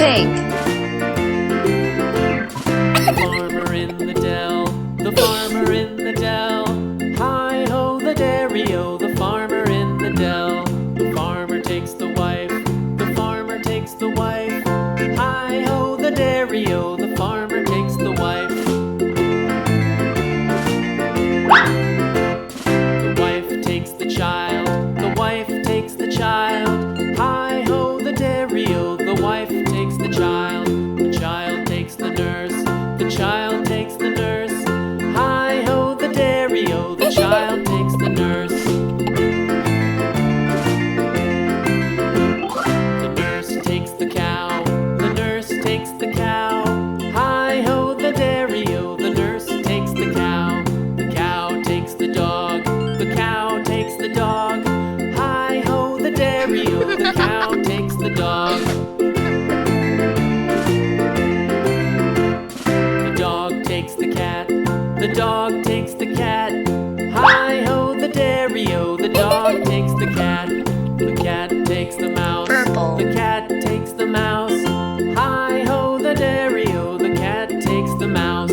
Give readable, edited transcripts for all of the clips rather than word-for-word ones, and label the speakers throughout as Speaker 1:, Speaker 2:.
Speaker 1: pink.
Speaker 2: The farmer in the dell, the farmer in the dell. Hi-ho the dairy-o, the farmer in the dell. The farmer takes the wife, the farmer takes the wife. Hi-ho the dairy-o, the farmer takes the wife. The wife takes the child, the wife takes the child. Hi-ho the dairy-o, the wife takes the child. The child takes the nurse, the child takes the nurse. Hi-ho the dairy-o, the child takes the nurse. The nurse takes the cow, the nurse takes the cow. Hi-ho the dairy-o, the nurse takes the cow. The cow takes the dog, the cow takes the dog. Hi-ho the dairy-o, the cow takes the dog. The dog takes the cat, the dog takes the cat. Hi-ho the dairy-o, the dog takes the cat. The cat takes the mouse,
Speaker 1: Purple.
Speaker 2: the cat takes the mouse. Hi-ho the dairy-o, the cat takes the mouse.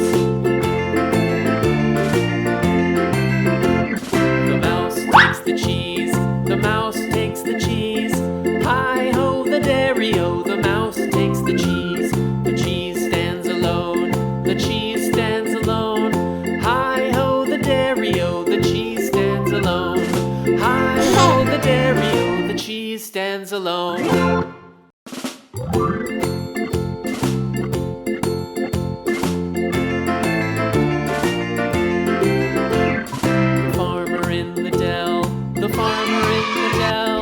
Speaker 2: The mouse takes the cheese, the mouse takes the cheese. Hi-ho the dairy-o, the mouse takes the cheese. The cheese stands alone, the cheese stands alone. Hi-ho the dairy-o, the cheese stands alone. Hi-ho the dairy-o, the cheese stands alone. The farmer in the dell, the farmer in the dell.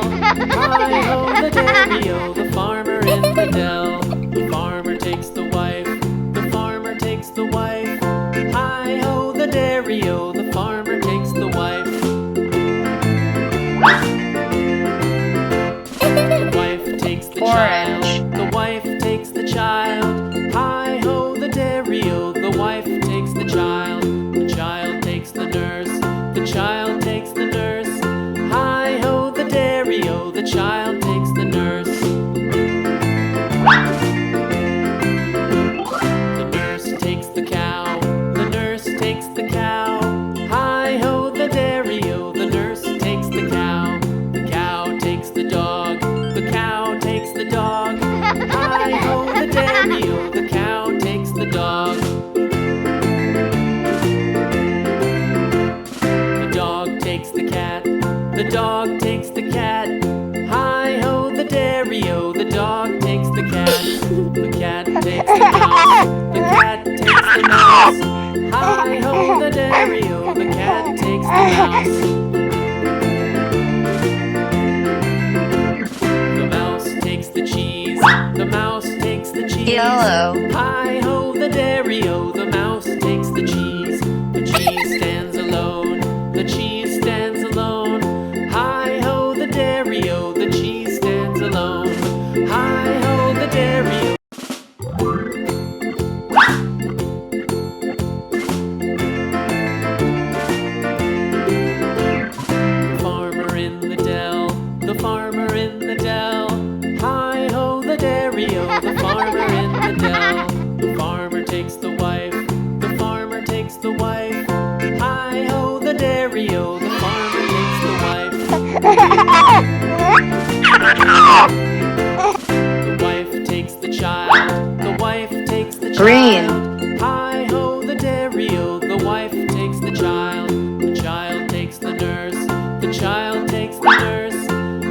Speaker 2: Hi-ho the dairy-o, the farmer in the dell. The farmer takes the wife, the farmer takes the wife. Hi-ho the dairy-o, the farmer takes the wife. The wife takes the
Speaker 1: Orange.
Speaker 2: child, the wife takes the child. Hi-ho the dairy-o, the wife takes the child. The child takes the nurse, the child takes the nurse. Hi-ho the dairy-o, the child takes the nurse. The nurse takes the cow, the nurse takes the cow. Hi-ho the dairy-o, the nurse takes the cow. The cow takes the dog, the cow takes the dog. Hi-ho the dairy-o, the cow takes the dog. The dog takes the cat, the dog takes the cat. Hi-ho the dairy-o, the dog takes the cat. The cat takes the mouse, the cat takes the mouse. Hi-ho the dairy-o, the cat takes the mouse. The mouse takes the cheese, the mouse takes the cheese.
Speaker 1: Yellow.
Speaker 2: Hi-ho the dairy-o, the mouse takes the cheese. The cheese stands alone, the cheese stands alone. Hi-ho the dairy-o, the cheese stands alone. Hi-ho the dairy-o. The farmer in the dell, the farmer in the dell. Hi-ho the dairy-o, the farmer in the dell. The farmer takes the wife, the farmer takes the wife. Hi-ho the dairy-o, the farmer takes the wife. The wife takes the child, the wife takes the child.
Speaker 1: Green.
Speaker 2: Hi-ho the dairy-o, the wife takes the child. The child takes the nurse, the child takes the nurse.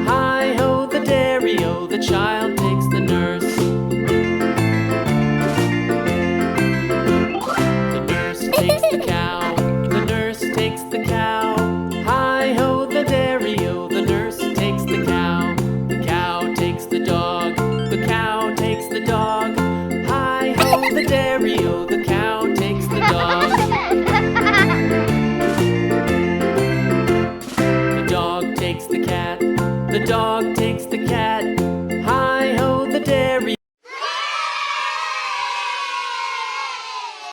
Speaker 2: Hi-ho the dairy-o, the child takes the nurse. The nurse takes the cow, the nurse takes the cow.